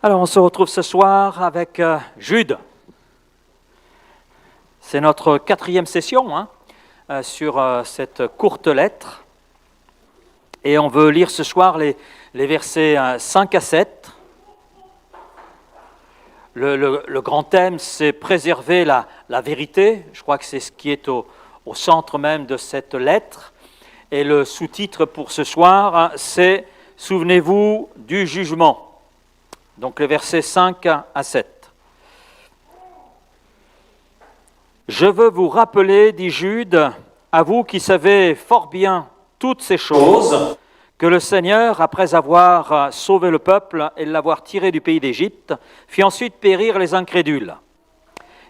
Alors, on se retrouve ce soir avec Jude. C'est notre 4e session sur cette courte lettre. Et on veut lire ce soir les versets 5 à 7. Le grand thème, c'est préserver la vérité. Je crois que c'est ce qui est au centre même de cette lettre. Et le sous-titre pour ce soir, c'est « Souvenez-vous du jugement ». Donc les versets 5 à 7. « Je veux vous rappeler, dit Jude, à vous qui savez fort bien toutes ces choses, que le Seigneur, après avoir sauvé le peuple et l'avoir tiré du pays d'Égypte, fit ensuite périr les incrédules,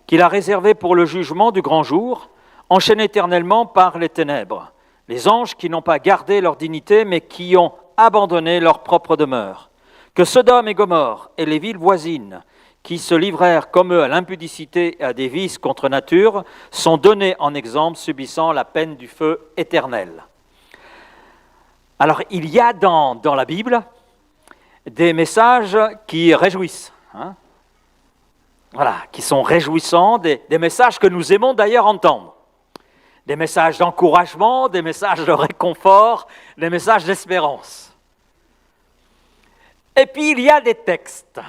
qu'il a réservés pour le jugement du grand jour, enchaînés éternellement par les ténèbres, les anges qui n'ont pas gardé leur dignité, mais qui ont abandonné leur propre demeure. Que Sodome et Gomorrhe et les villes voisines, qui se livrèrent comme eux à l'impudicité et à des vices contre nature, sont donnés en exemple, subissant la peine du feu éternel. » Alors, il y a dans la Bible des messages qui réjouissent, voilà, qui sont réjouissants, des messages que nous aimons d'ailleurs entendre. Des messages d'encouragement, des messages de réconfort, des messages d'espérance. Et puis, il y a des textes.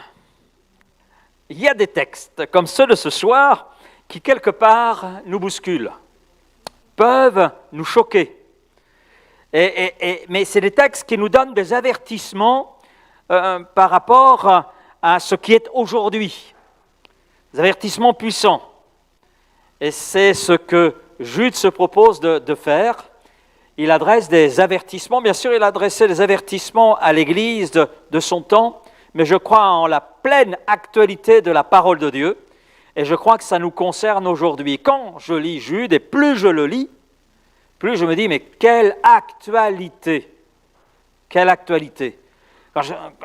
Il y a des textes, comme ceux de ce soir, qui, quelque part, nous bousculent, peuvent nous choquer. Mais c'est des textes qui nous donnent des avertissements par rapport à ce qui est aujourd'hui. Des avertissements puissants. Et c'est ce que Jude se propose de faire. Il adresse des avertissements. Bien sûr, il adressait des avertissements à l'Église de son temps, mais je crois en la pleine actualité de la parole de Dieu. Et je crois que ça nous concerne aujourd'hui. Quand je lis Jude, et plus je le lis, plus je me dis, mais quelle actualité! Quelle actualité! Quand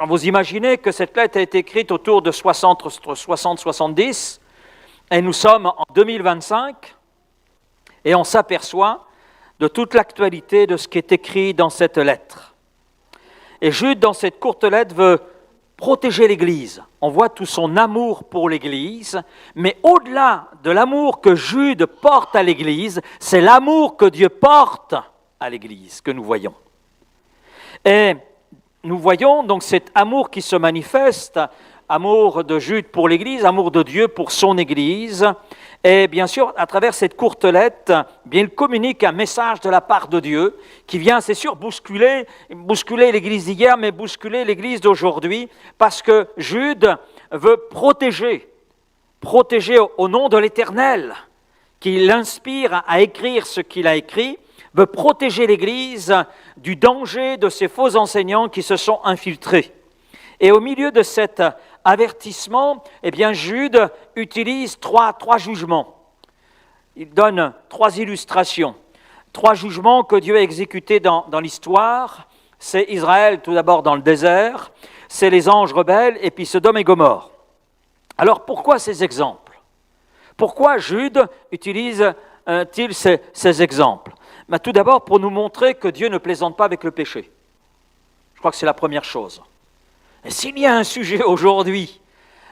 vous imaginez que cette lettre a été écrite autour de 60-70, et nous sommes en 2025, et on s'aperçoit de toute l'actualité de ce qui est écrit dans cette lettre. Et Jude, dans cette courte lettre, veut protéger l'Église. On voit tout son amour pour l'Église, mais au-delà de l'amour que Jude porte à l'Église, c'est l'amour que Dieu porte à l'Église que nous voyons. Et nous voyons donc cet amour qui se manifeste, amour de Jude pour l'Église, amour de Dieu pour son Église. Et bien sûr, à travers cette courte lettre, bien, il communique un message de la part de Dieu qui vient, c'est sûr, bousculer l'Église d'hier, mais bousculer l'Église d'aujourd'hui, parce que Jude veut protéger au nom de l'Éternel, qui l'inspire à écrire ce qu'il a écrit, veut protéger l'Église du danger de ces faux enseignants qui se sont infiltrés. Et au milieu de cet avertissement, eh bien, Jude utilise trois jugements. Il donne 3 illustrations. 3 jugements que Dieu a exécutés dans l'histoire. C'est Israël tout d'abord dans le désert, c'est les anges rebelles et puis Sodome et Gomorrhe. Alors pourquoi ces exemples? Pourquoi Jude utilise-t-il ces exemples? Tout d'abord pour nous montrer que Dieu ne plaisante pas avec le péché. Je crois que c'est la première chose. Et s'il y a un sujet aujourd'hui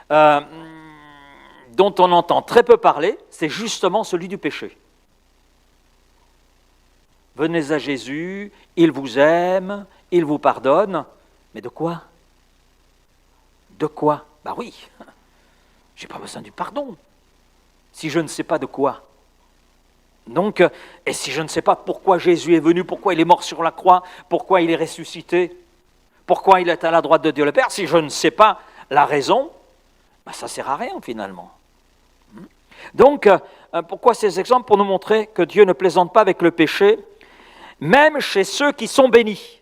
dont on entend très peu parler, c'est justement celui du péché. Venez à Jésus, il vous aime, il vous pardonne. Mais de quoi? De quoi? Ben oui, je n'ai pas besoin du pardon. Si je ne sais pas de quoi. Donc, et si je ne sais pas pourquoi Jésus est venu, pourquoi il est mort sur la croix, pourquoi il est ressuscité, pourquoi il est à la droite de Dieu le Père, si je ne sais pas la raison, ben ça ne sert à rien finalement. Donc, pourquoi ces exemples? Pour nous montrer que Dieu ne plaisante pas avec le péché, même chez ceux qui sont bénis,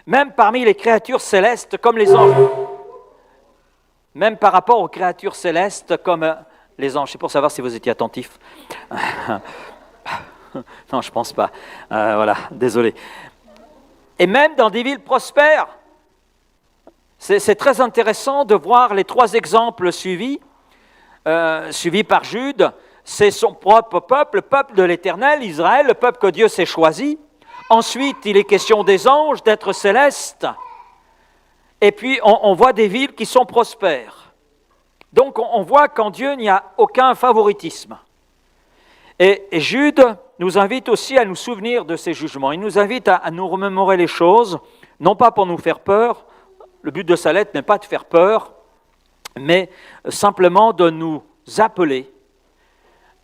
même parmi les créatures célestes comme les anges, même par rapport aux créatures célestes comme les anges. C'est pour savoir si vous étiez attentifs. Non, je ne pense pas. Voilà, désolé. Et même dans des villes prospères. C'est très intéressant de voir les 3 exemples suivis par Jude. C'est son propre peuple, le peuple de l'Éternel, Israël, le peuple que Dieu s'est choisi. Ensuite, il est question des anges, d'êtres célestes. Et puis, on voit des villes qui sont prospères. Donc, on voit qu'en Dieu, il n'y a aucun favoritisme. Et Jude nous invite aussi à nous souvenir de ces jugements. Il nous invite à nous remémorer les choses, non pas pour nous faire peur. Le but de sa lettre n'est pas de faire peur, mais simplement de nous appeler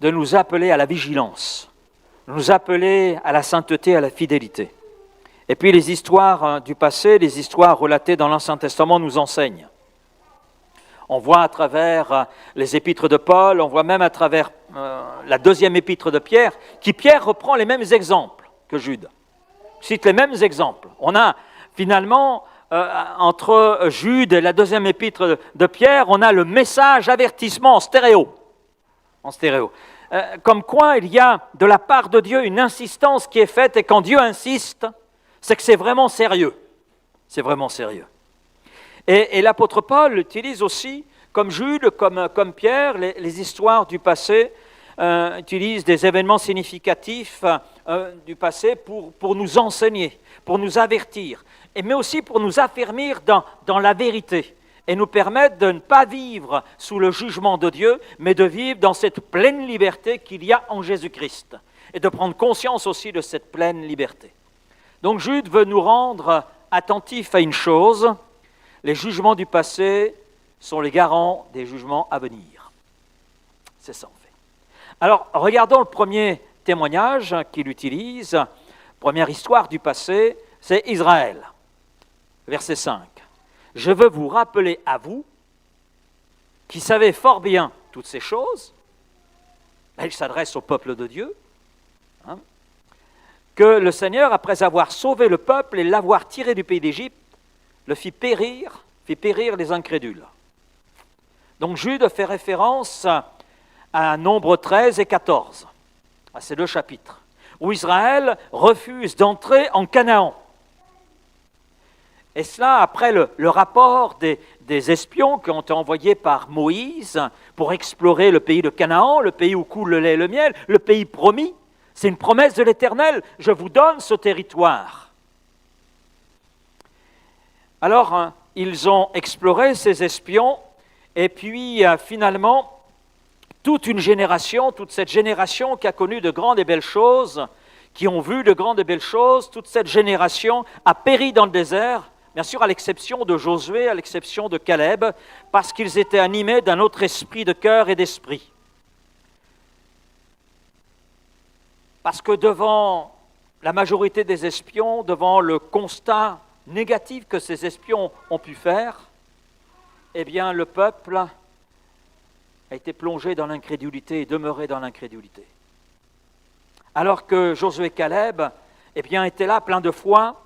à la vigilance, de nous appeler à la sainteté, à la fidélité. Et puis les histoires du passé, les histoires relatées dans l'Ancien Testament nous enseignent. On voit à travers les épîtres de Paul, on voit même à travers la deuxième épître de Pierre, qui Pierre reprend les mêmes exemples que Jude. Il cite les mêmes exemples. On a finalement, entre Jude et la deuxième épître de Pierre, on a le message avertissement en stéréo. Comme quoi il y a de la part de Dieu une insistance qui est faite, et quand Dieu insiste, c'est que c'est vraiment sérieux. C'est vraiment sérieux. Et l'apôtre Paul utilise aussi, comme Jude, comme Pierre, les histoires du passé, utilise des événements significatifs du passé pour nous enseigner, pour nous avertir, mais aussi pour nous affermir dans la vérité et nous permettre de ne pas vivre sous le jugement de Dieu, mais de vivre dans cette pleine liberté qu'il y a en Jésus-Christ et de prendre conscience aussi de cette pleine liberté. Donc Jude veut nous rendre attentifs à une chose: les jugements du passé sont les garants des jugements à venir. C'est ça en fait. Alors regardons le premier témoignage qu'il utilise, première histoire du passé, c'est Israël. Verset 5. « Je veux vous rappeler à vous, qui savez fort bien toutes ces choses », là il s'adresse au peuple de Dieu, que le Seigneur, après avoir sauvé le peuple et l'avoir tiré du pays d'Égypte, le fit périr les incrédules. Donc Jude fait référence à Nombre 13 et 14, à ces deux chapitres, où Israël refuse d'entrer en Canaan. Et cela après le rapport des espions qui ont été envoyés par Moïse pour explorer le pays de Canaan, le pays où coule le lait et le miel, le pays promis. C'est une promesse de l'Éternel, je vous donne ce territoire. Alors, ils ont exploré ces espions, et puis finalement, toute cette génération qui a connu de grandes et belles choses, qui ont vu de grandes et belles choses, toute cette génération a péri dans le désert, bien sûr à l'exception de Josué, à l'exception de Caleb, parce qu'ils étaient animés d'un autre esprit de cœur et d'esprit. Parce que devant la majorité des espions, devant le constat négatif que ces espions ont pu faire, eh bien le peuple a été plongé dans l'incrédulité et demeuré dans l'incrédulité. Alors que Josué et Caleb, eh bien, étaient là pleins de foi,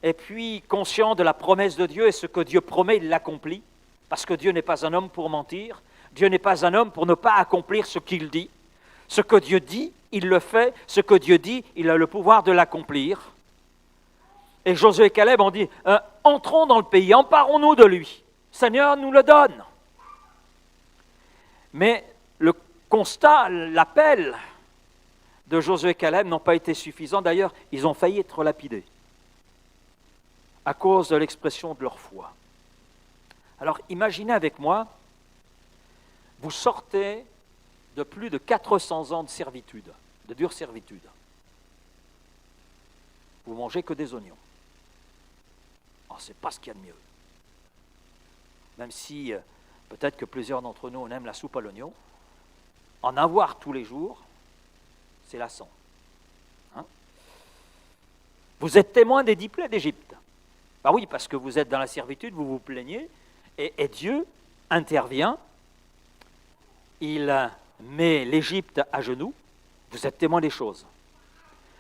et puis conscients de la promesse de Dieu, et ce que Dieu promet, il l'accomplit, parce que Dieu n'est pas un homme pour mentir, Dieu n'est pas un homme pour ne pas accomplir ce qu'il dit. Ce que Dieu dit, il le fait, ce que Dieu dit, il a le pouvoir de l'accomplir. Et Josué et Caleb ont dit, entrons dans le pays, emparons-nous de lui. Seigneur nous le donne. Mais le constat, l'appel de Josué et Caleb n'ont pas été suffisants. D'ailleurs, ils ont failli être lapidés à cause de l'expression de leur foi. Alors, imaginez avec moi, vous sortez de plus de 400 ans de servitude, de dure servitude. Vous mangez que des oignons. Oh, c'est pas ce qu'il y a de mieux. Même si peut-être que plusieurs d'entre nous on aime la soupe à l'oignon, en avoir tous les jours, c'est lassant. Vous êtes témoin des 10 plaies d'Égypte. Ben oui, parce que vous êtes dans la servitude, vous vous plaignez, et Dieu intervient, il met l'Égypte à genoux, vous êtes témoin des choses.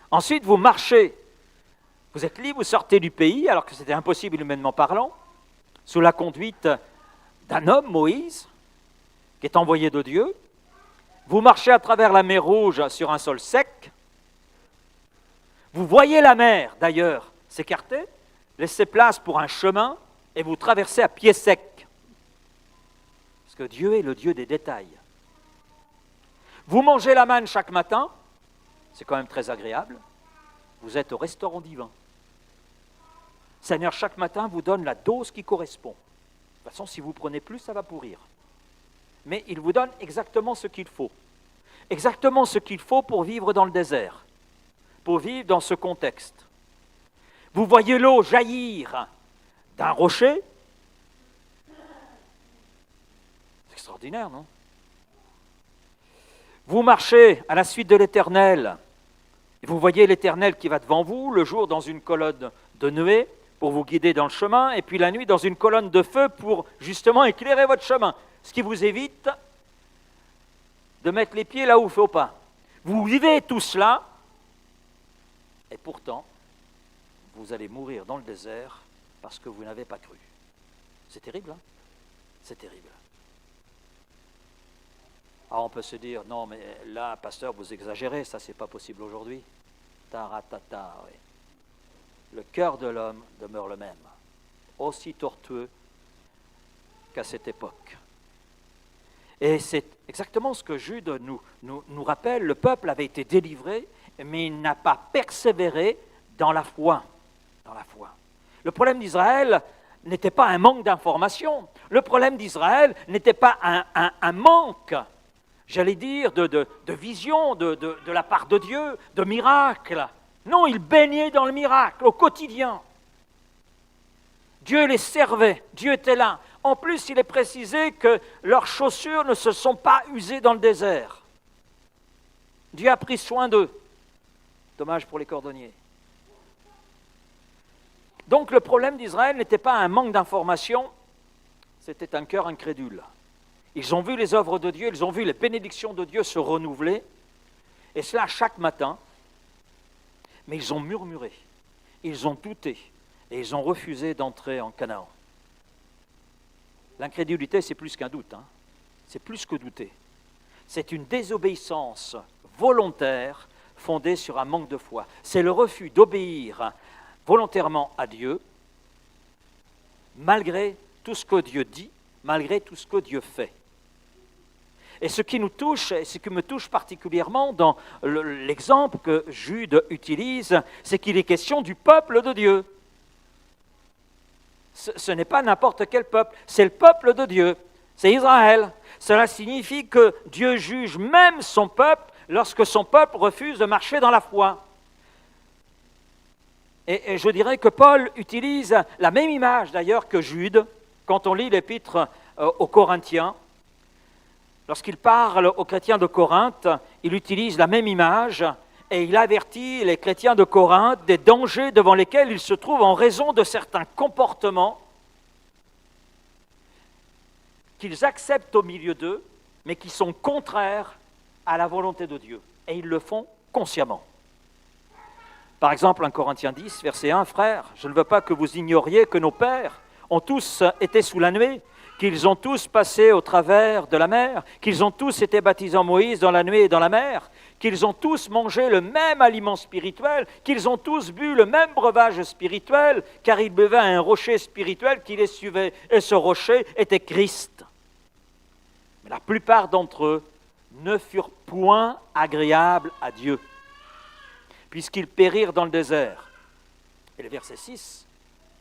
Ensuite, vous marchez, vous êtes libre, vous sortez du pays, alors que c'était impossible humainement parlant, sous la conduite d'un homme, Moïse, qui est envoyé de Dieu. Vous marchez à travers la mer Rouge sur un sol sec. Vous voyez la mer, d'ailleurs, s'écarter, laissez place pour un chemin, et vous traversez à pied sec. Parce que Dieu est le Dieu des détails. Vous mangez la manne chaque matin, c'est quand même très agréable. Vous êtes au restaurant divin. Seigneur, chaque matin, vous donne la dose qui correspond. De toute façon, si vous prenez plus, ça va pourrir. Mais il vous donne exactement ce qu'il faut. Exactement ce qu'il faut pour vivre dans le désert, pour vivre dans ce contexte. Vous voyez l'eau jaillir d'un rocher. C'est extraordinaire, non? Vous marchez à la suite de l'Éternel, et vous voyez l'Éternel qui va devant vous, le jour dans une colonne de nuée pour vous guider dans le chemin, et puis la nuit dans une colonne de feu pour justement éclairer votre chemin, ce qui vous évite de mettre les pieds là où il ne faut pas. Vous vivez tout cela, et pourtant, vous allez mourir dans le désert parce que vous n'avez pas cru. C'est terrible, hein? C'est terrible. Alors on peut se dire, non mais là, pasteur, vous exagérez, ça c'est pas possible aujourd'hui. Taratata, oui. Le cœur de l'homme demeure le même, aussi tortueux qu'à cette époque. Et c'est exactement ce que Jude nous rappelle. Le peuple avait été délivré, mais il n'a pas persévéré dans la foi. Dans la foi. Le problème d'Israël n'était pas un manque d'information. Le problème d'Israël n'était pas un manque, j'allais dire, de vision de la part de Dieu, de miracle. Non, ils baignaient dans le miracle au quotidien. Dieu les servait, Dieu était là. En plus, il est précisé que leurs chaussures ne se sont pas usées dans le désert. Dieu a pris soin d'eux. Dommage pour les cordonniers. Donc le problème d'Israël n'était pas un manque d'information, c'était un cœur incrédule. Ils ont vu les œuvres de Dieu, ils ont vu les bénédictions de Dieu se renouveler, et cela chaque matin, mais ils ont murmuré, ils ont douté, et ils ont refusé d'entrer en Canaan. L'incrédulité, c'est plus qu'un doute, hein. C'est plus que douter. C'est une désobéissance volontaire fondée sur un manque de foi. C'est le refus d'obéir volontairement à Dieu, malgré tout ce que Dieu dit, malgré tout ce que Dieu fait. Et ce qui nous touche, et ce qui me touche particulièrement dans l'exemple que Jude utilise, c'est qu'il est question du peuple de Dieu. Ce n'est pas n'importe quel peuple, c'est le peuple de Dieu, c'est Israël. Cela signifie que Dieu juge même son peuple lorsque son peuple refuse de marcher dans la foi. Et je dirais que Paul utilise la même image d'ailleurs que Jude, quand on lit l'épître aux Corinthiens. Lorsqu'il parle aux chrétiens de Corinthe, il utilise la même image et il avertit les chrétiens de Corinthe des dangers devant lesquels ils se trouvent en raison de certains comportements qu'ils acceptent au milieu d'eux, mais qui sont contraires à la volonté de Dieu. Et ils le font consciemment. Par exemple, 1 Corinthiens 10, verset 1, « Frères, je ne veux pas que vous ignoriez que nos pères ont tous été sous la nuée, qu'ils ont tous passé au travers de la mer, qu'ils ont tous été baptisés en Moïse dans la nuée et dans la mer, qu'ils ont tous mangé le même aliment spirituel, qu'ils ont tous bu le même breuvage spirituel, car ils buvaient à un rocher spirituel qui les suivait, et ce rocher était Christ. Mais la plupart d'entre eux ne furent point agréables à Dieu, puisqu'ils périrent dans le désert. » Et le verset 6,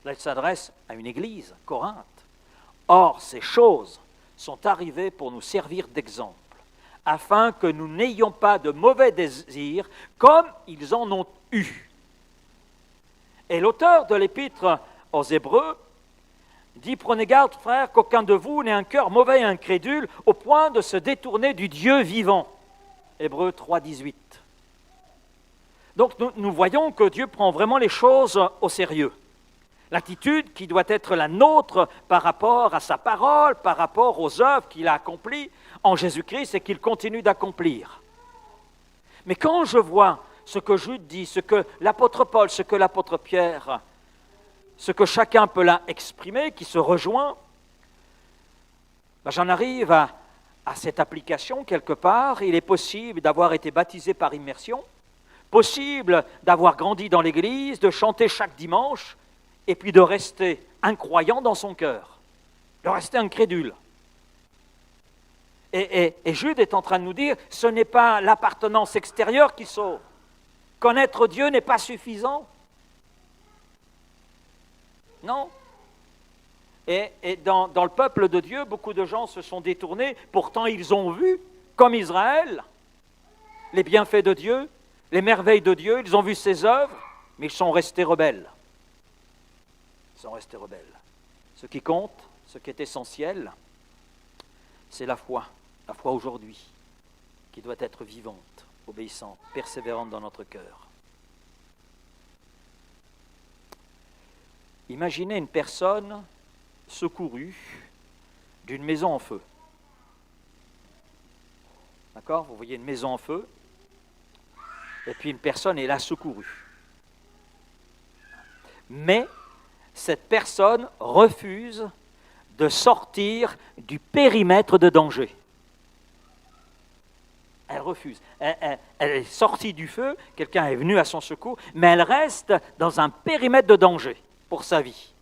là, il s'adresse à une église, Corinthe. « Or, ces choses sont arrivées pour nous servir d'exemple, afin que nous n'ayons pas de mauvais désirs comme ils en ont eu. » Et l'auteur de l'épître aux Hébreux dit « Prenez garde, frères, qu'aucun de vous n'ait un cœur mauvais et incrédule au point de se détourner du Dieu vivant. » Hébreux 3, 18. Donc nous voyons que Dieu prend vraiment les choses au sérieux. L'attitude qui doit être la nôtre par rapport à sa parole, par rapport aux œuvres qu'il a accomplies en Jésus-Christ et qu'il continue d'accomplir. Mais quand je vois ce que Jude dit, ce que l'apôtre Paul, ce que l'apôtre Pierre, ce que chacun peut là exprimer, qui se rejoint, j'en arrive à cette application quelque part. Il est possible d'avoir été baptisé par immersion, possible d'avoir grandi dans l'église, de chanter chaque dimanche, et puis de rester incroyant dans son cœur, de rester incrédule. Et Jude est en train de nous dire, ce n'est pas l'appartenance extérieure qui sauve. Connaître Dieu n'est pas suffisant. Non. Et dans le peuple de Dieu, beaucoup de gens se sont détournés, pourtant ils ont vu, comme Israël, les bienfaits de Dieu, les merveilles de Dieu, ils ont vu ses œuvres, mais ils sont restés rebelles. Ils sont restés rebelles. Ce qui compte, ce qui est essentiel, c'est la foi aujourd'hui, qui doit être vivante, obéissante, persévérante dans notre cœur. Imaginez une personne secourue d'une maison en feu. D'accord? Vous voyez une maison en feu, et puis une personne est là secourue. Mais cette personne refuse de sortir du périmètre de danger. Elle refuse. Elle est sortie du feu, quelqu'un est venu à son secours, mais elle reste dans un périmètre de danger pour sa vie.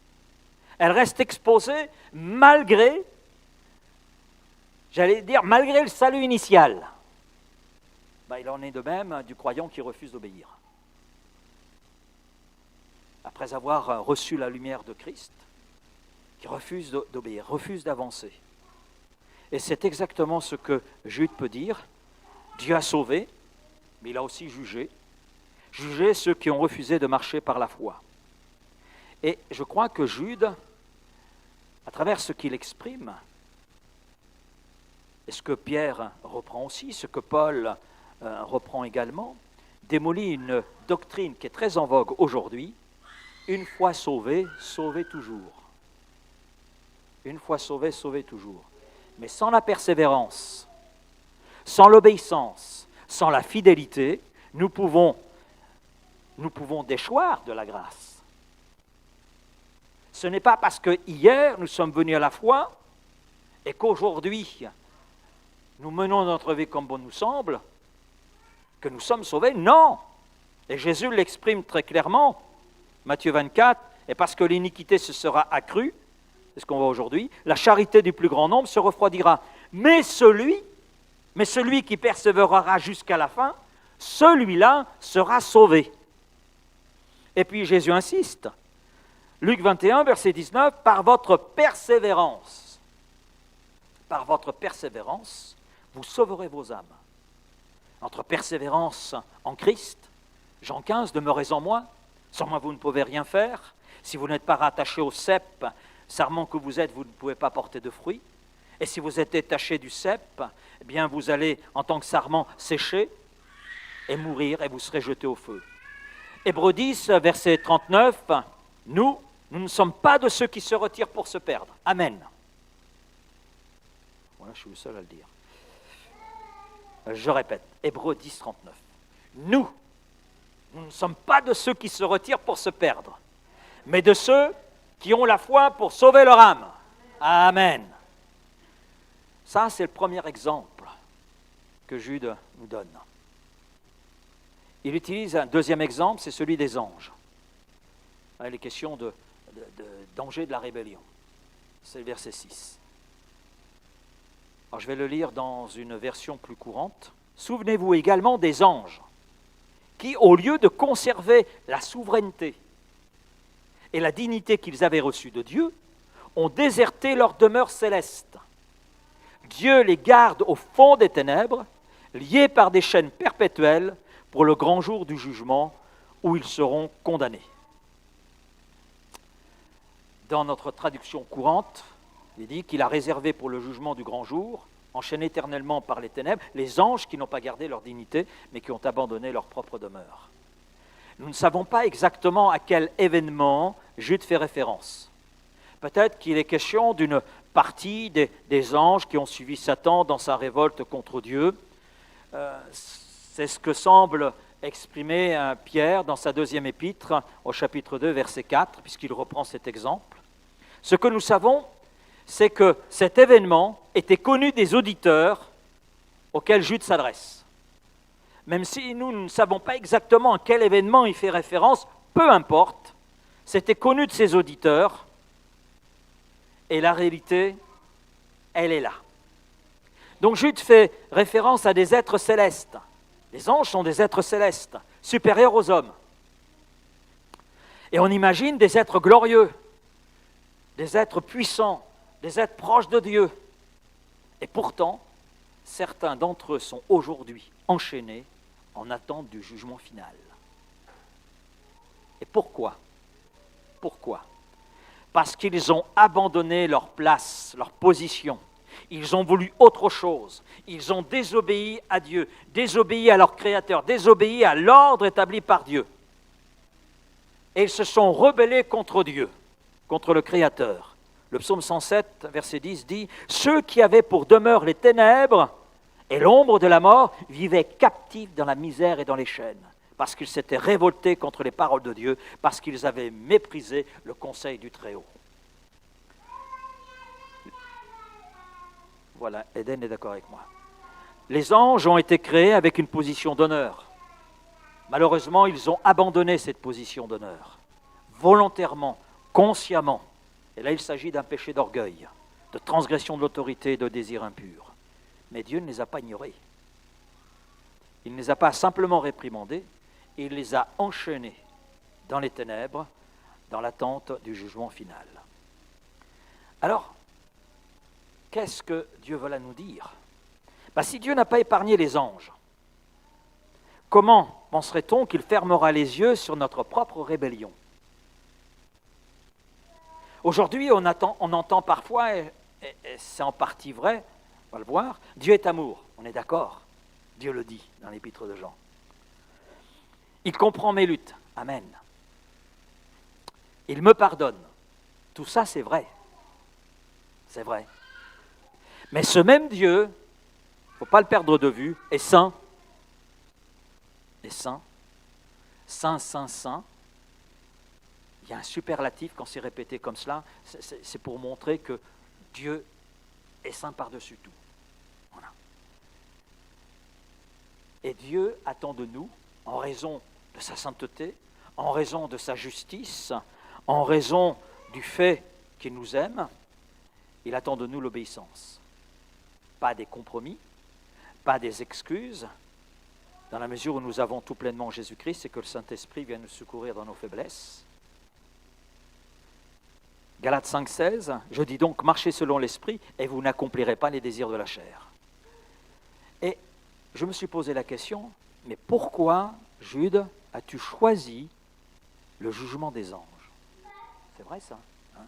Elle reste exposée malgré, malgré le salut initial. Il en est de même du croyant qui refuse d'obéir. Après avoir reçu la lumière de Christ, qui refuse d'obéir, refuse d'avancer. Et c'est exactement ce que Jude peut dire. Dieu a sauvé, mais il a aussi jugé. Jugé ceux qui ont refusé de marcher par la foi. Et je crois que Jude, à travers ce qu'il exprime, et ce que Pierre reprend aussi, ce que Paul reprend également, démolit une doctrine qui est très en vogue aujourd'hui. Une fois sauvé, sauvé toujours. Une fois sauvé, sauvé toujours. Mais sans la persévérance, sans l'obéissance, sans la fidélité, nous pouvons déchoir de la grâce. Ce n'est pas parce que hier nous sommes venus à la foi et qu'aujourd'hui nous menons notre vie comme bon nous semble que nous sommes sauvés. Non! Et Jésus l'exprime très clairement, Matthieu 24, et parce que l'iniquité se sera accrue, c'est ce qu'on voit aujourd'hui, la charité du plus grand nombre se refroidira. Mais celui qui persévérera jusqu'à la fin, celui-là sera sauvé. Et puis Jésus insiste, Luc 21, verset 19, par votre persévérance, vous sauverez vos âmes. Notre persévérance en Christ, Jean 15, demeurez en moi, sans moi vous ne pouvez rien faire. Si vous n'êtes pas rattaché au cep, sarment que vous êtes, vous ne pouvez pas porter de fruits. Et si vous êtes détaché du cep, eh bien vous allez, en tant que sarment, sécher et mourir, et vous serez jeté au feu. Hébreux 10, verset 39, nous ne sommes pas de ceux qui se retirent pour se perdre. Amen. Voilà, je suis le seul à le dire. Je répète, Hébreux 10, 39. Nous ne sommes pas de ceux qui se retirent pour se perdre, mais de ceux qui ont la foi pour sauver leur âme. Amen. Ça, c'est le premier exemple que Jude nous donne. Il utilise un deuxième exemple, c'est celui des anges. Les questions de danger de la rébellion. C'est le verset 6. Alors, je vais le lire dans une version plus courante. Souvenez-vous également des anges qui, au lieu de conserver la souveraineté et la dignité qu'ils avaient reçue de Dieu, ont déserté leur demeure céleste. Dieu les garde au fond des ténèbres, liés par des chaînes perpétuelles pour le grand jour du jugement où ils seront condamnés. Dans notre traduction courante, il dit qu'il a réservé pour le jugement du grand jour, enchaînés éternellement par les ténèbres, les anges qui n'ont pas gardé leur dignité, mais qui ont abandonné leur propre demeure. Nous ne savons pas exactement à quel événement Jude fait référence. Peut-être qu'il est question d'une partie des anges qui ont suivi Satan dans sa révolte contre Dieu. C'est ce que semble exprimer Pierre dans sa deuxième épître, au chapitre 2, verset 4, puisqu'il reprend cet exemple. Ce que nous savons, c'est que cet événement était connu des auditeurs auxquels Jude s'adresse. Même si nous ne savons pas exactement à quel événement il fait référence, peu importe, c'était connu de ses auditeurs, et la réalité, elle est là. Donc Jude fait référence à des êtres célestes. Les anges sont des êtres célestes, supérieurs aux hommes. Et on imagine des êtres glorieux, des êtres puissants, des êtres proches de Dieu. Et pourtant, certains d'entre eux sont aujourd'hui enchaînés en attente du jugement final. Et pourquoi? Pourquoi? Parce qu'ils ont abandonné leur place, leur position. Ils ont voulu autre chose. Ils ont désobéi à Dieu, désobéi à leur Créateur, désobéi à l'ordre établi par Dieu. Et ils se sont rebellés contre Dieu, contre le Créateur. Le psaume 107, verset 10 dit « Ceux qui avaient pour demeure les ténèbres et l'ombre de la mort vivaient captifs dans la misère et dans les chaînes, parce qu'ils s'étaient révoltés contre les paroles de Dieu, parce qu'ils avaient méprisé le conseil du Très-Haut. » Voilà, Eden est d'accord avec moi. Les anges ont été créés avec une position d'honneur. Malheureusement, ils ont abandonné cette position d'honneur, volontairement, consciemment. Et là, il s'agit d'un péché d'orgueil, de transgression de l'autorité et de désir impur. Mais Dieu ne les a pas ignorés. Il ne les a pas simplement réprimandés, il les a enchaînés dans les ténèbres, dans l'attente du jugement final. Alors, qu'est-ce que Dieu veut là nous dire? Si Dieu n'a pas épargné les anges, comment penserait-on qu'il fermera les yeux sur notre propre rébellion? Aujourd'hui, on entend parfois, et c'est en partie vrai, on va le voir, Dieu est amour, on est d'accord, Dieu le dit dans l'épître de Jean. Il comprend mes luttes, amen. Il me pardonne, tout ça c'est vrai, c'est vrai. Mais ce même Dieu, il ne faut pas le perdre de vue, est saint, est saint, saint, saint, saint. Il y a un superlatif quand c'est répété comme cela, c'est pour montrer que Dieu est saint par-dessus tout. Voilà. Et Dieu attend de nous, en raison de sa sainteté, en raison de sa justice, en raison du fait qu'il nous aime, il attend de nous l'obéissance. Pas des compromis, pas des excuses, dans la mesure où nous avons tout pleinement Jésus-Christ et que le Saint-Esprit vient nous secourir dans nos faiblesses. Galates 5,16, je dis donc, marchez selon l'Esprit et vous n'accomplirez pas les désirs de la chair. Et je me suis posé la question, mais pourquoi, Jude, as-tu choisi le jugement des anges? C'est vrai ça, hein?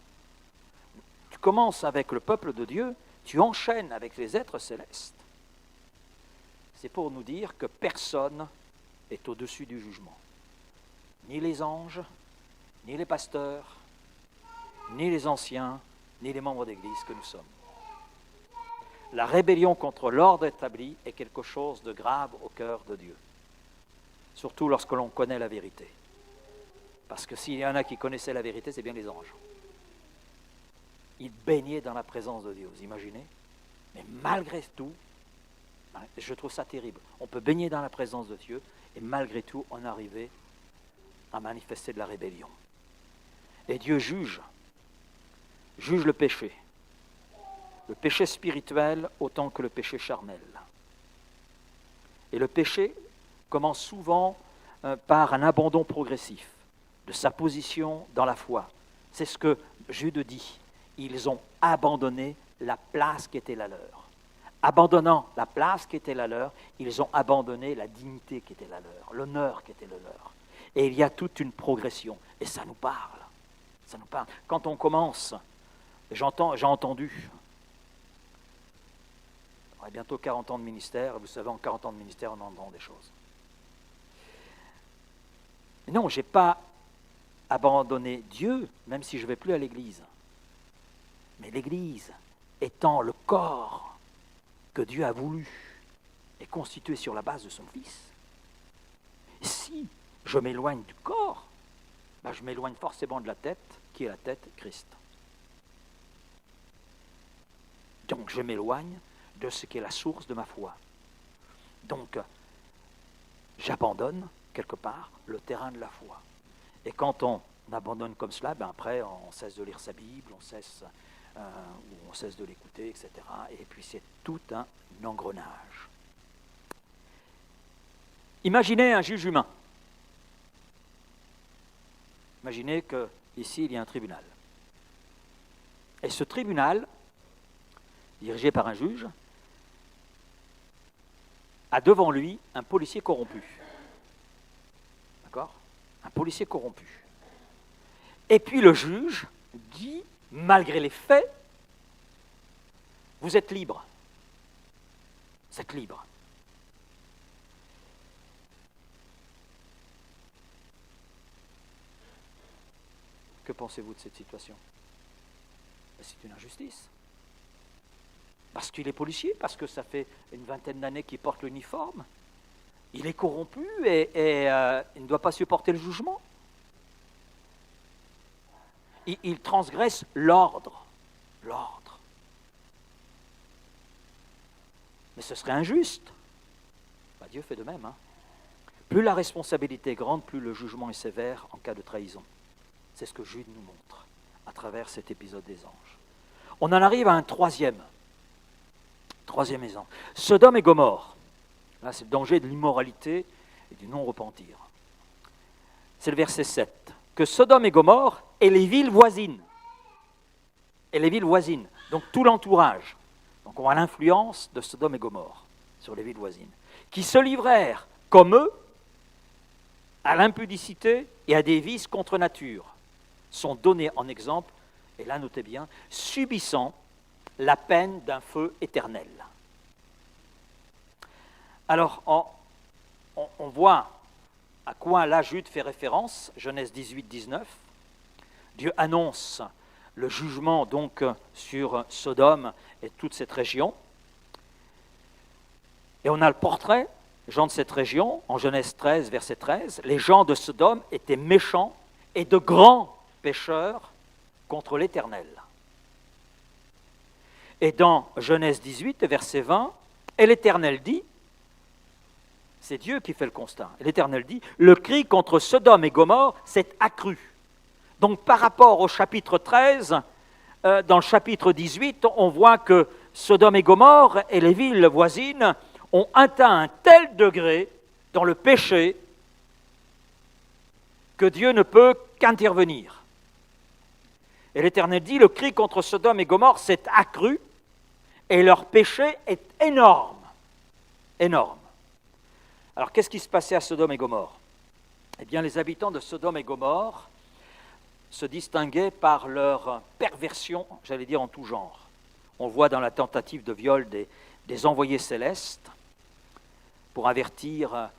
Tu commences avec le peuple de Dieu, tu enchaînes avec les êtres célestes. C'est pour nous dire que personne est au-dessus du jugement. Ni les anges, ni les pasteurs, ni les anciens, ni les membres d'Église que nous sommes. La rébellion contre l'ordre établi est quelque chose de grave au cœur de Dieu, surtout lorsque l'on connaît la vérité. Parce que s'il y en a qui connaissaient la vérité, c'est bien les anges. Ils baignaient dans la présence de Dieu, vous imaginez? Mais malgré tout, je trouve ça terrible. On peut baigner dans la présence de Dieu et malgré tout, on arrivait à manifester de la rébellion. Et Dieu juge le péché spirituel autant que le péché charnel. Et le péché commence souvent par un abandon progressif de sa position dans la foi. C'est ce que Jude dit. Ils ont abandonné la place qui était la leur. Abandonnant la place qui était la leur, ils ont abandonné la dignité qui était la leur, l'honneur qui était le leur. Et il y a toute une progression. Et ça nous parle. Ça nous parle. Quand on commence, j'ai entendu, on a bientôt 40 ans de ministère, vous savez, en 40 ans de ministère, on entend des choses. Non, je n'ai pas abandonné Dieu, même si je ne vais plus à l'église. Mais l'église étant le corps que Dieu a voulu et constitué sur la base de son Fils. Si je m'éloigne du corps, je m'éloigne forcément de la tête, qui est la tête, Christ. Donc je m'éloigne de ce qui est la source de ma foi. Donc j'abandonne quelque part le terrain de la foi. Et quand on abandonne comme cela, après on cesse de lire sa Bible, on cesse de l'écouter, etc. Et puis c'est tout un engrenage. Imaginez un juge humain. Imaginez qu'ici il y a un tribunal. Et ce tribunal, dirigé par un juge, a devant lui un policier corrompu. D'accord ? Un policier corrompu. Et puis le juge dit, malgré les faits, vous êtes libre. Vous êtes libre. Que pensez-vous de cette situation ? C'est une injustice. Parce qu'il est policier, parce que ça fait une vingtaine d'années qu'il porte l'uniforme. Il est corrompu et il ne doit pas supporter le jugement. Il transgresse l'ordre. L'ordre. Mais ce serait injuste. Bah, Dieu fait de même. Hein. Plus la responsabilité est grande, plus le jugement est sévère en cas de trahison. C'est ce que Jude nous montre à travers cet épisode des anges. On en arrive à un troisième exemple. Sodome et Gomorrhe. Là, c'est le danger de l'immoralité et du non-repentir. C'est le verset 7. Que Sodome et Gomorrhe et les villes voisines. Et les villes voisines. Donc tout l'entourage. Donc on a l'influence de Sodome et Gomorrhe sur les villes voisines. Qui se livrèrent, comme eux, à l'impudicité et à des vices contre nature, sont donnés en exemple, et là notez bien, subissant la peine d'un feu éternel. Alors, on voit à quoi là Jude fait référence, Genèse 18, 19. Dieu annonce le jugement donc sur Sodome et toute cette région. Et on a le portrait, gens de cette région, en Genèse 13, verset 13. Les gens de Sodome étaient méchants et de grands pécheurs contre l'Éternel. Et dans Genèse 18, verset 20, et l'Éternel dit, c'est Dieu qui fait le constat, et l'Éternel dit, le cri contre Sodome et Gomorrhe s'est accru. Donc par rapport au chapitre 13, dans le chapitre 18, on voit que Sodome et Gomorrhe et les villes voisines ont atteint un tel degré dans le péché que Dieu ne peut qu'intervenir. Et l'Éternel dit, le cri contre Sodome et Gomorrhe s'est accru et leur péché est énorme. Énorme. Alors qu'est-ce qui se passait à Sodome et Gomorrhe ? Eh bien, les habitants de Sodome et Gomorrhe se distinguaient par leur perversion, j'allais dire en tout genre. On le voit dans la tentative de viol des envoyés célestes pour avertir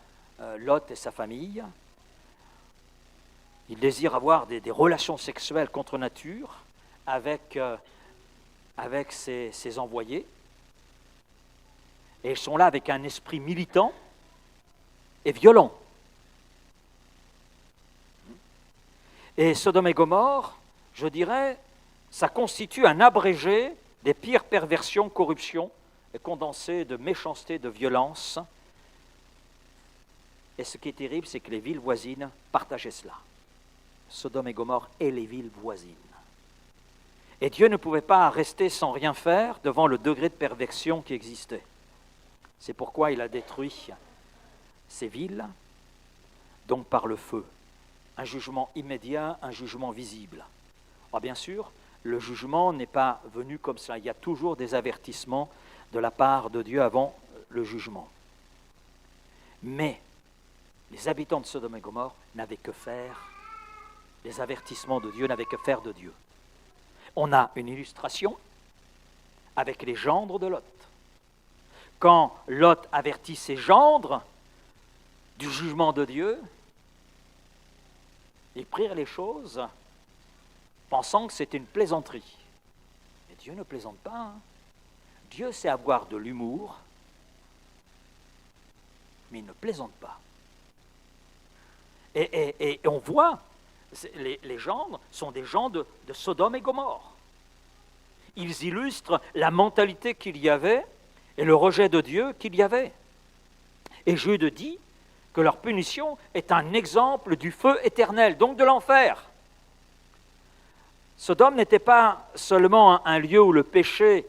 Lot et sa famille. Ils désirent avoir des relations sexuelles contre nature avec ces envoyés. Et ils sont là avec un esprit militant et violent. Et Sodome et Gomorrhe, je dirais, ça constitue un abrégé des pires perversions, corruptions et condensées de méchanceté, de violence. Et ce qui est terrible, c'est que les villes voisines partageaient cela. Sodome et Gomorrhe et les villes voisines. Et Dieu ne pouvait pas rester sans rien faire devant le degré de perversion qui existait. C'est pourquoi il a détruit ces villes, donc par le feu. Un jugement immédiat, un jugement visible. Alors bien sûr, le jugement n'est pas venu comme ça. Il y a toujours des avertissements de la part de Dieu avant le jugement. Mais les habitants de Sodome et Gomorrhe n'avaient que faire. Les avertissements de Dieu n'avaient que faire de Dieu. On a une illustration avec les gendres de Lot. Quand Lot avertit ses gendres du jugement de Dieu, ils prirent les choses pensant que c'était une plaisanterie. Mais Dieu ne plaisante pas. Hein. Dieu sait avoir de l'humour, mais il ne plaisante pas. Et on voit, les gendres sont des gens de Sodome et Gomorrhe. Ils illustrent la mentalité qu'il y avait et le rejet de Dieu qu'il y avait. Et Jude dit que leur punition est un exemple du feu éternel, donc de l'enfer. Sodome n'était pas seulement un lieu où le péché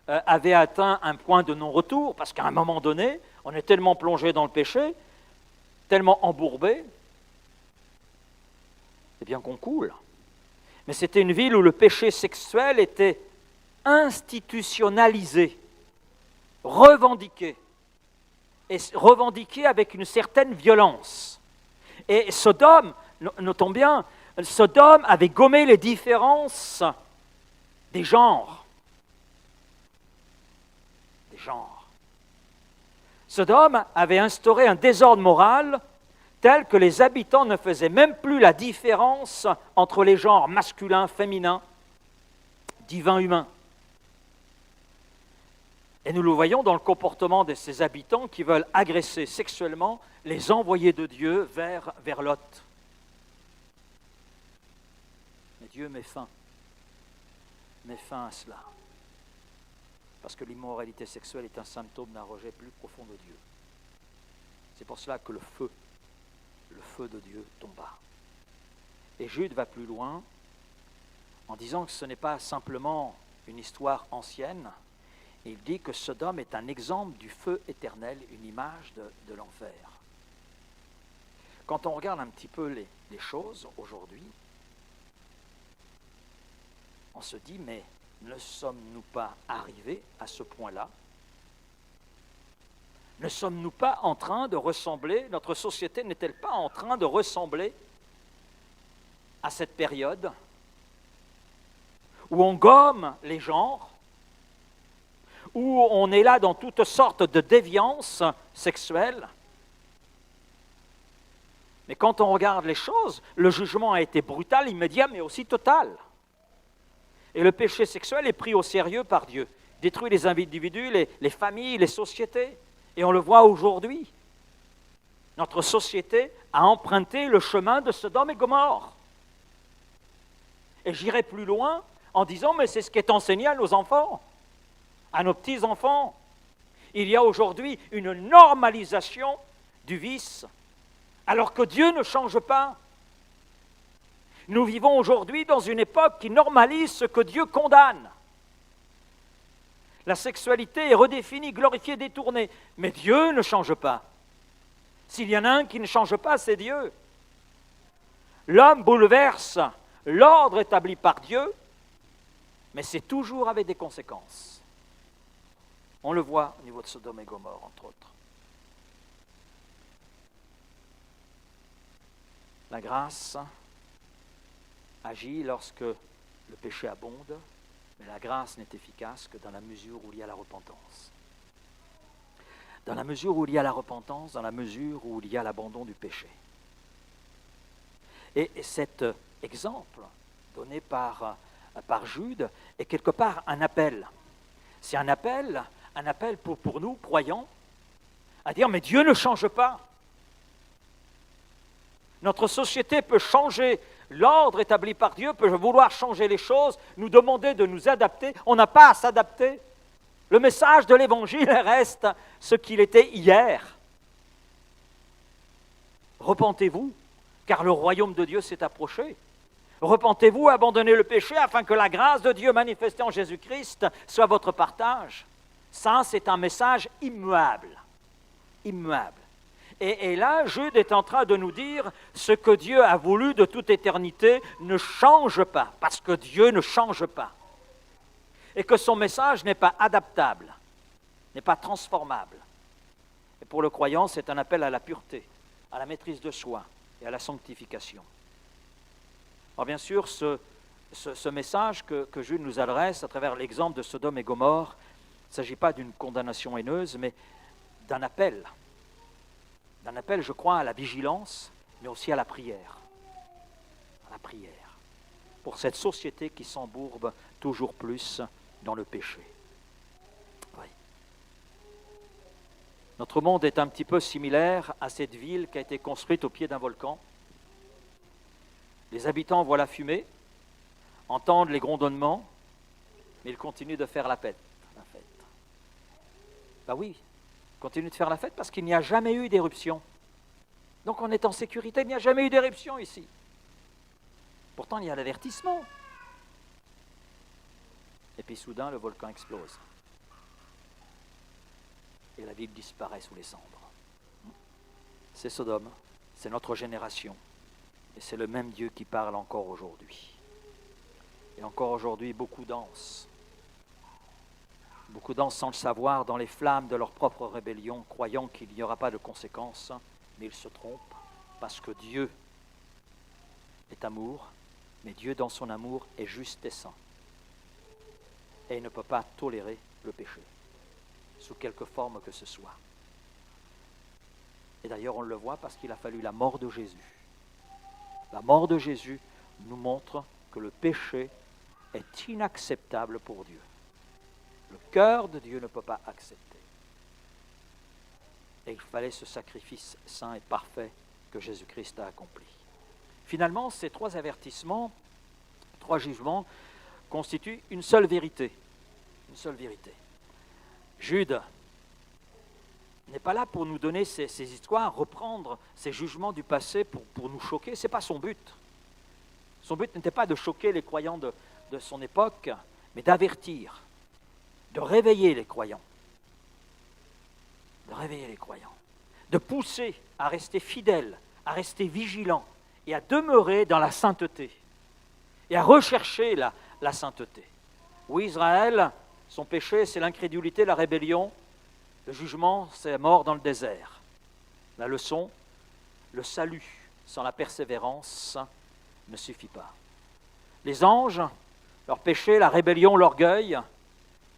avait atteint un point de non-retour, parce qu'à un moment donné, on est tellement plongé dans le péché, tellement embourbé, eh bien qu'on coule. Mais c'était une ville où le péché sexuel était institutionnalisé, revendiqué, et revendiqué avec une certaine violence. Et Sodome, notons bien, Sodome avait gommé les différences des genres. Des genres. Sodome avait instauré un désordre moral tel que les habitants ne faisaient même plus la différence entre les genres masculin, féminin, divin, humain. Et nous le voyons dans le comportement de ces habitants qui veulent agresser sexuellement les envoyés de Dieu vers Lot. Mais Dieu met fin à cela. Parce que l'immoralité sexuelle est un symptôme d'un rejet plus profond de Dieu. C'est pour cela que le feu de Dieu tomba. Et Jude va plus loin en disant que ce n'est pas simplement une histoire ancienne. Il dit que Sodome est un exemple du feu éternel, une image de l'enfer. Quand on regarde un petit peu les choses aujourd'hui, on se dit, mais ne sommes-nous pas arrivés à ce point-là? Ne sommes-nous pas en train de ressembler, notre société n'est-elle pas en train de ressembler à cette période où on gomme les genres, où on est là dans toutes sortes de déviances sexuelles? Mais quand on regarde les choses, le jugement a été brutal, immédiat, mais aussi total. Et le péché sexuel est pris au sérieux par Dieu. Il détruit les individus, les familles, les sociétés. Et on le voit aujourd'hui. Notre société a emprunté le chemin de Sodome et Gomorrhe. Et j'irai plus loin en disant, mais c'est ce qui est enseigné à nos enfants, à nos petits-enfants. Il y a aujourd'hui une normalisation du vice, alors que Dieu ne change pas. Nous vivons aujourd'hui dans une époque qui normalise ce que Dieu condamne. La sexualité est redéfinie, glorifiée, détournée. Mais Dieu ne change pas. S'il y en a un qui ne change pas, c'est Dieu. L'homme bouleverse l'ordre établi par Dieu, mais c'est toujours avec des conséquences. On le voit au niveau de Sodome et Gomorrhe, entre autres. La grâce agit lorsque le péché abonde, mais la grâce n'est efficace que dans la mesure où il y a la repentance. Dans la mesure où il y a la repentance, dans la mesure où il y a l'abandon du péché. Et cet exemple donné par Jude est quelque part un appel. C'est un appel pour nous, croyants, à dire, mais Dieu ne change pas. Notre société peut changer l'ordre établi par Dieu, peut vouloir changer les choses, nous demander de nous adapter. On n'a pas à s'adapter. Le message de l'Évangile reste ce qu'il était hier. Repentez-vous, car le royaume de Dieu s'est approché. Repentez-vous, abandonnez le péché, afin que la grâce de Dieu manifestée en Jésus-Christ soit votre partage. Ça, c'est un message immuable. Immuable. Et là, Jude est en train de nous dire ce que Dieu a voulu de toute éternité ne change pas, parce que Dieu ne change pas. Et que son message n'est pas adaptable, n'est pas transformable. Et pour le croyant, c'est un appel à la pureté, à la maîtrise de soi et à la sanctification. Alors bien sûr, ce message que Jude nous adresse à travers l'exemple de Sodome et Gomorrhe, il ne s'agit pas d'une condamnation haineuse, mais d'un appel, je crois, à la vigilance, mais aussi à la prière. À la prière. Pour cette société qui s'embourbe toujours plus dans le péché. Oui. Notre monde est un petit peu similaire à cette ville qui a été construite au pied d'un volcan. Les habitants voient la fumée, entendent les grondonnements, mais ils continuent de faire la fête. Ben oui, ils continuent de faire la fête parce qu'il n'y a jamais eu d'éruption. Donc on est en sécurité, il n'y a jamais eu d'éruption ici. Pourtant, il y a l'avertissement. Et puis soudain, le volcan explose. Et la ville disparaît sous les cendres. C'est Sodome, c'est notre génération. Et c'est le même Dieu qui parle encore aujourd'hui. Et encore aujourd'hui, beaucoup dansent. Beaucoup dansent sans le savoir dans les flammes de leur propre rébellion, croyant qu'il n'y aura pas de conséquences, mais ils se trompent parce que Dieu est amour, mais Dieu dans son amour est juste et saint. Et il ne peut pas tolérer le péché, sous quelque forme que ce soit. Et d'ailleurs, on le voit parce qu'il a fallu la mort de Jésus. La mort de Jésus nous montre que le péché est inacceptable pour Dieu. Le cœur de Dieu ne peut pas accepter. Et il fallait ce sacrifice saint et parfait que Jésus-Christ a accompli. Finalement, ces 3 avertissements, 3 jugements, constituent une seule vérité. Une seule vérité. Jude n'est pas là pour nous donner ces histoires, reprendre ces jugements du passé pour nous choquer. Ce n'est pas son but. Son but n'était pas de choquer les croyants de son époque, mais d'avertir, de réveiller les croyants. De réveiller les croyants. De pousser à rester fidèles, à rester vigilants et à demeurer dans la sainteté. Et à rechercher la sainteté. Oui, Israël, son péché, c'est l'incrédulité, la rébellion. Le jugement, c'est la mort dans le désert. La leçon, le salut sans la persévérance ne suffit pas. Les anges, leur péché, la rébellion, l'orgueil,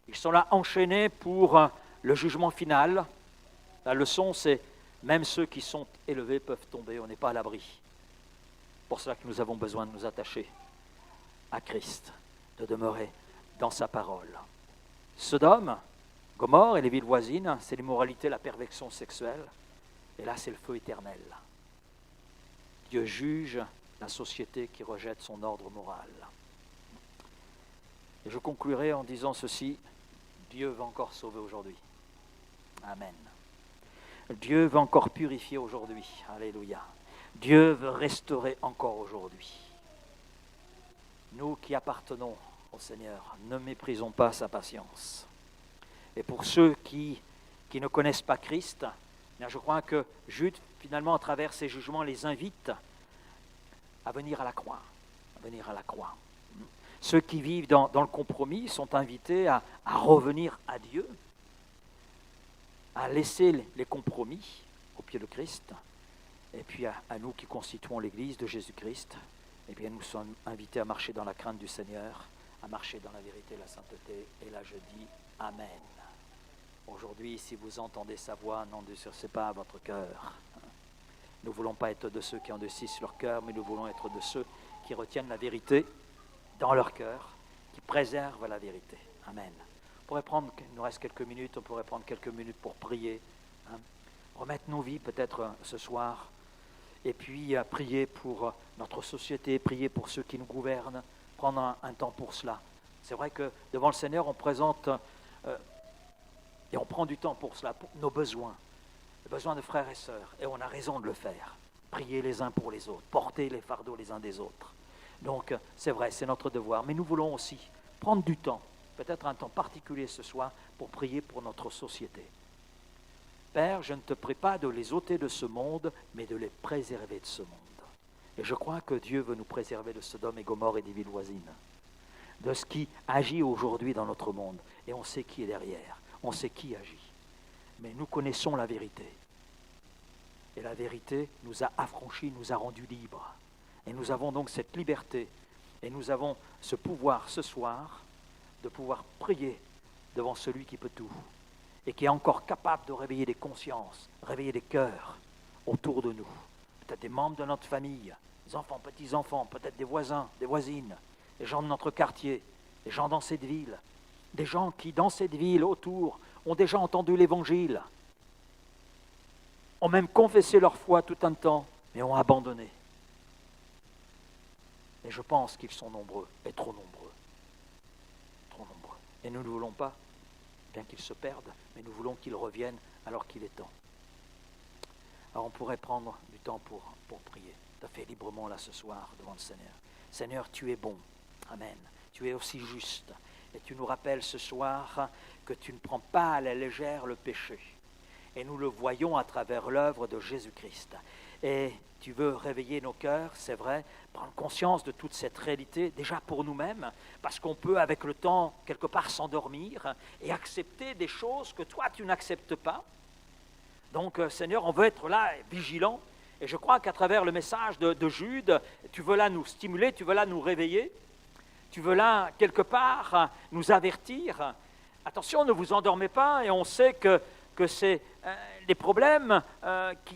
ils sont là enchaînés pour le jugement final. La leçon, c'est même ceux qui sont élevés peuvent tomber, on n'est pas à l'abri. C'est pour cela que nous avons besoin de nous attacher à Christ, de demeurer dans sa parole. Sodome, Gomorrhe et les villes voisines, c'est l'immoralité, la perversion sexuelle. Et là, c'est le feu éternel. Dieu juge la société qui rejette son ordre moral. Et je conclurai en disant ceci, Dieu va encore sauver aujourd'hui. Amen. Dieu veut encore purifier aujourd'hui. Alléluia. Dieu veut restaurer encore aujourd'hui. Nous qui appartenons au Seigneur, ne méprisons pas sa patience. Et pour ceux qui ne connaissent pas Christ, je crois que Jude, finalement, à travers ses jugements, les invite à venir à la croix. À venir à la croix. Ceux qui vivent dans le compromis sont invités à revenir à Dieu, à laisser les compromis au pied de Christ. Et puis à nous qui constituons l'Église de Jésus-Christ, eh bien, nous sommes invités à marcher dans la crainte du Seigneur, à marcher dans la vérité et la sainteté. Et là, je dis Amen. Aujourd'hui, si vous entendez sa voix, n'endurcissez pas votre cœur. Nous ne voulons pas être de ceux qui endurcissent leur cœur, mais nous voulons être de ceux qui retiennent la vérité dans leur cœur, qui préservent la vérité. Amen. On pourrait prendre, il nous reste quelques minutes, on pourrait prendre quelques minutes pour prier, remettre nos vies peut-être ce soir, et puis prier pour notre société, prier pour ceux qui nous gouvernent, prendre un temps pour cela. C'est vrai que devant le Seigneur, on présente et on prend du temps pour cela, pour nos besoins, les besoins de frères et sœurs, et on a raison de le faire. Prier les uns pour les autres, porter les fardeaux les uns des autres. Donc, c'est vrai, c'est notre devoir, mais nous voulons aussi prendre du temps, peut-être un temps particulier ce soir, pour prier pour notre société. Père, je ne te prie pas de les ôter de ce monde, mais de les préserver de ce monde. Et je crois que Dieu veut nous préserver de Sodome et Gomorrhe et des villes voisines, de ce qui agit aujourd'hui dans notre monde. Et on sait qui est derrière, on sait qui agit. Mais nous connaissons la vérité. Et la vérité nous a affranchis, nous a rendus libres. Et nous avons donc cette liberté. Et nous avons ce pouvoir ce soir de pouvoir prier devant celui qui peut tout. Et qui est encore capable de réveiller des consciences, réveiller des cœurs autour de nous. Peut-être des membres de notre famille, des enfants, petits-enfants, peut-être des voisins, des voisines, des gens de notre quartier, des gens dans cette ville, des gens qui, dans cette ville, autour, ont déjà entendu l'Évangile, ont même confessé leur foi tout un temps, mais ont abandonné. Et je pense qu'ils sont nombreux, et trop nombreux. Trop nombreux. Et nous ne voulons pas, bien qu'ils se perdent, mais nous voulons qu'ils reviennent alors qu'il est temps. Alors on pourrait prendre du temps pour prier, tout à fait librement là ce soir devant le Seigneur. Seigneur, tu es bon. Amen. Tu es aussi juste. Et tu nous rappelles ce soir que tu ne prends pas à la légère le péché. Et nous le voyons à travers l'œuvre de Jésus-Christ. Et tu veux réveiller nos cœurs, c'est vrai, prendre conscience de toute cette réalité, déjà pour nous-mêmes, parce qu'on peut avec le temps, quelque part, s'endormir et accepter des choses que toi, tu n'acceptes pas. Donc, Seigneur, on veut être là, vigilant. Et je crois qu'à travers le message de Jude, tu veux là nous stimuler, tu veux là nous réveiller, tu veux là, quelque part, nous avertir. Attention, ne vous endormez pas, et on sait que c'est les problèmes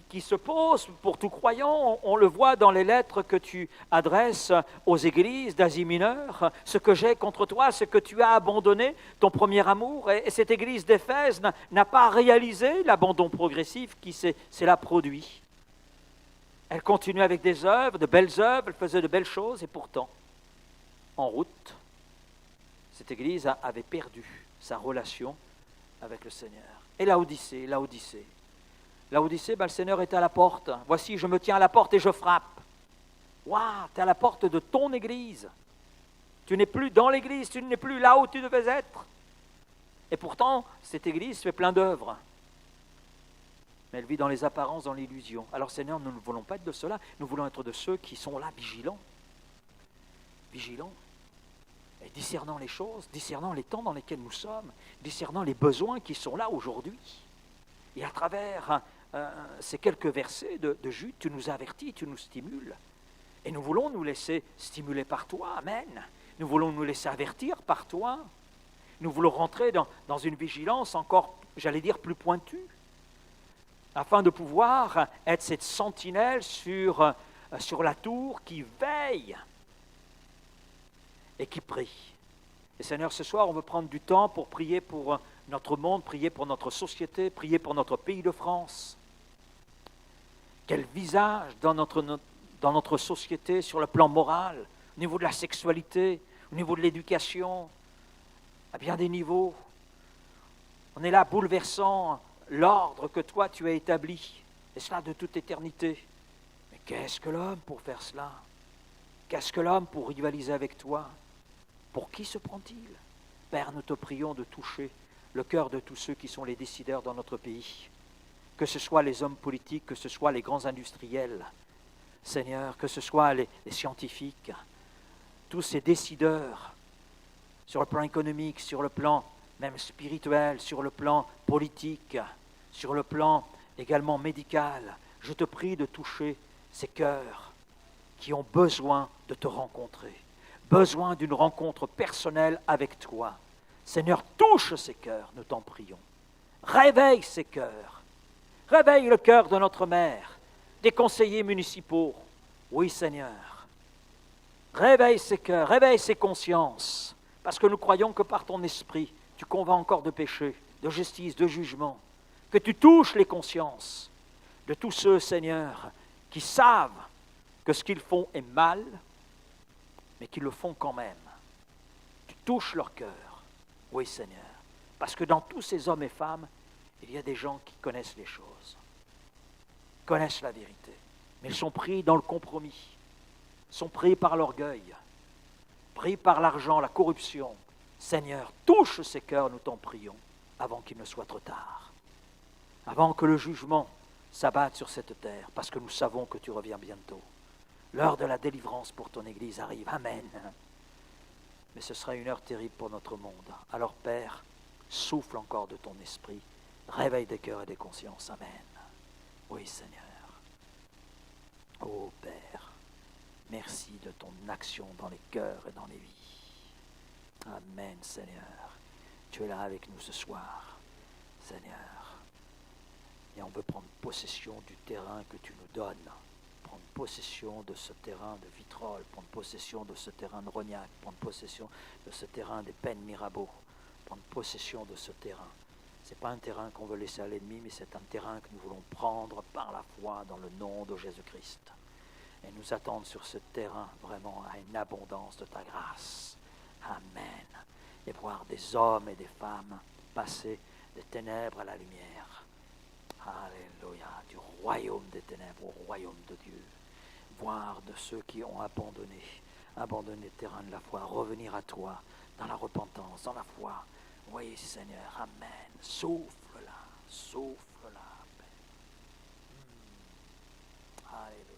qui se posent pour tout croyant. On le voit dans les lettres que tu adresses aux églises d'Asie mineure. Ce que j'ai contre toi, c'est que tu as abandonné ton premier amour. Et cette église d'Éphèse n'a pas réalisé l'abandon progressif qui s'est là produit. Elle continuait avec des œuvres, de belles œuvres, elle faisait de belles choses, et pourtant, en route, cette église avait perdu sa relation avec le Seigneur. Et Laodicée, le Seigneur est à la porte. Voici, je me tiens à la porte et je frappe. Waouh, tu es à la porte de ton église. Tu n'es plus dans l'église, tu n'es plus là où tu devais être. Et pourtant, cette église fait plein d'œuvres. Mais elle vit dans les apparences, dans l'illusion. Alors Seigneur, nous ne voulons pas être de cela, nous voulons être de ceux qui sont là, vigilants. Vigilants. Et discernant les choses, discernant les temps dans lesquels nous sommes, discernant les besoins qui sont là aujourd'hui. Et à travers ces quelques versets de Jude, tu nous avertis, tu nous stimules. Et nous voulons nous laisser stimuler par toi, amen. Nous voulons nous laisser avertir par toi. Nous voulons rentrer dans une vigilance encore, j'allais dire, plus pointue, afin de pouvoir être cette sentinelle sur la tour qui veille et qui prie. Et Seigneur, ce soir, on veut prendre du temps pour prier pour notre monde, prier pour notre société, prier pour notre pays de France. Quel visage dans notre société, sur le plan moral, au niveau de la sexualité, au niveau de l'éducation, à bien des niveaux. On est là bouleversant l'ordre que toi tu as établi, et cela de toute éternité. Mais qu'est-ce que l'homme pour faire cela? Qu'est-ce que l'homme pour rivaliser avec toi? Pour qui se prend-il? Père, nous te prions de toucher le cœur de tous ceux qui sont les décideurs dans notre pays, que ce soit les hommes politiques, que ce soit les grands industriels, Seigneur, que ce soit les scientifiques, tous ces décideurs sur le plan économique, sur le plan même spirituel, sur le plan politique, sur le plan également médical. Je te prie de toucher ces cœurs qui ont besoin de te rencontrer, besoin d'une rencontre personnelle avec toi. Seigneur, touche ces cœurs, nous t'en prions. Réveille ces cœurs. Réveille le cœur de notre maire, des conseillers municipaux. Oui, Seigneur. Réveille ces cœurs, réveille ces consciences, parce que nous croyons que par ton esprit, tu convaincs encore de péché, de justice, de jugement, que tu touches les consciences de tous ceux, Seigneur, qui savent que ce qu'ils font est mal, mais qui le font quand même. Tu touches leur cœur. Oui, Seigneur. Parce que dans tous ces hommes et femmes, il y a des gens qui connaissent les choses, connaissent la vérité, mais ils sont pris dans le compromis, sont pris par l'orgueil, pris par l'argent, la corruption. Seigneur, touche ces cœurs, nous t'en prions, avant qu'il ne soit trop tard, avant que le jugement s'abatte sur cette terre, parce que nous savons que tu reviens bientôt. L'heure de la délivrance pour ton Église arrive. Amen. Mais ce sera une heure terrible pour notre monde. Alors, Père, souffle encore de ton esprit. Réveille des cœurs et des consciences. Amen. Oui, Seigneur. Ô Père, merci de ton action dans les cœurs et dans les vies. Amen, Seigneur. Tu es là avec nous ce soir, Seigneur. Et on veut prendre possession du terrain que tu nous donnes. Prendre possession de ce terrain de Vitrolles, prendre possession de ce terrain de Rognac, prendre possession de ce terrain des Pennes Mirabeau, prendre possession de ce terrain. Ce n'est pas un terrain qu'on veut laisser à l'ennemi, mais c'est un terrain que nous voulons prendre par la foi dans le nom de Jésus-Christ. Et nous attendre sur ce terrain vraiment à une abondance de ta grâce. Amen. Et voir des hommes et des femmes passer des ténèbres à la lumière. Alléluia, du royaume des ténèbres au royaume de Dieu. Voir de ceux qui ont abandonné le terrain de la foi, revenir à toi dans la repentance, dans la foi. Oui, Seigneur, amen. Souffle là, souffle là. Alléluia.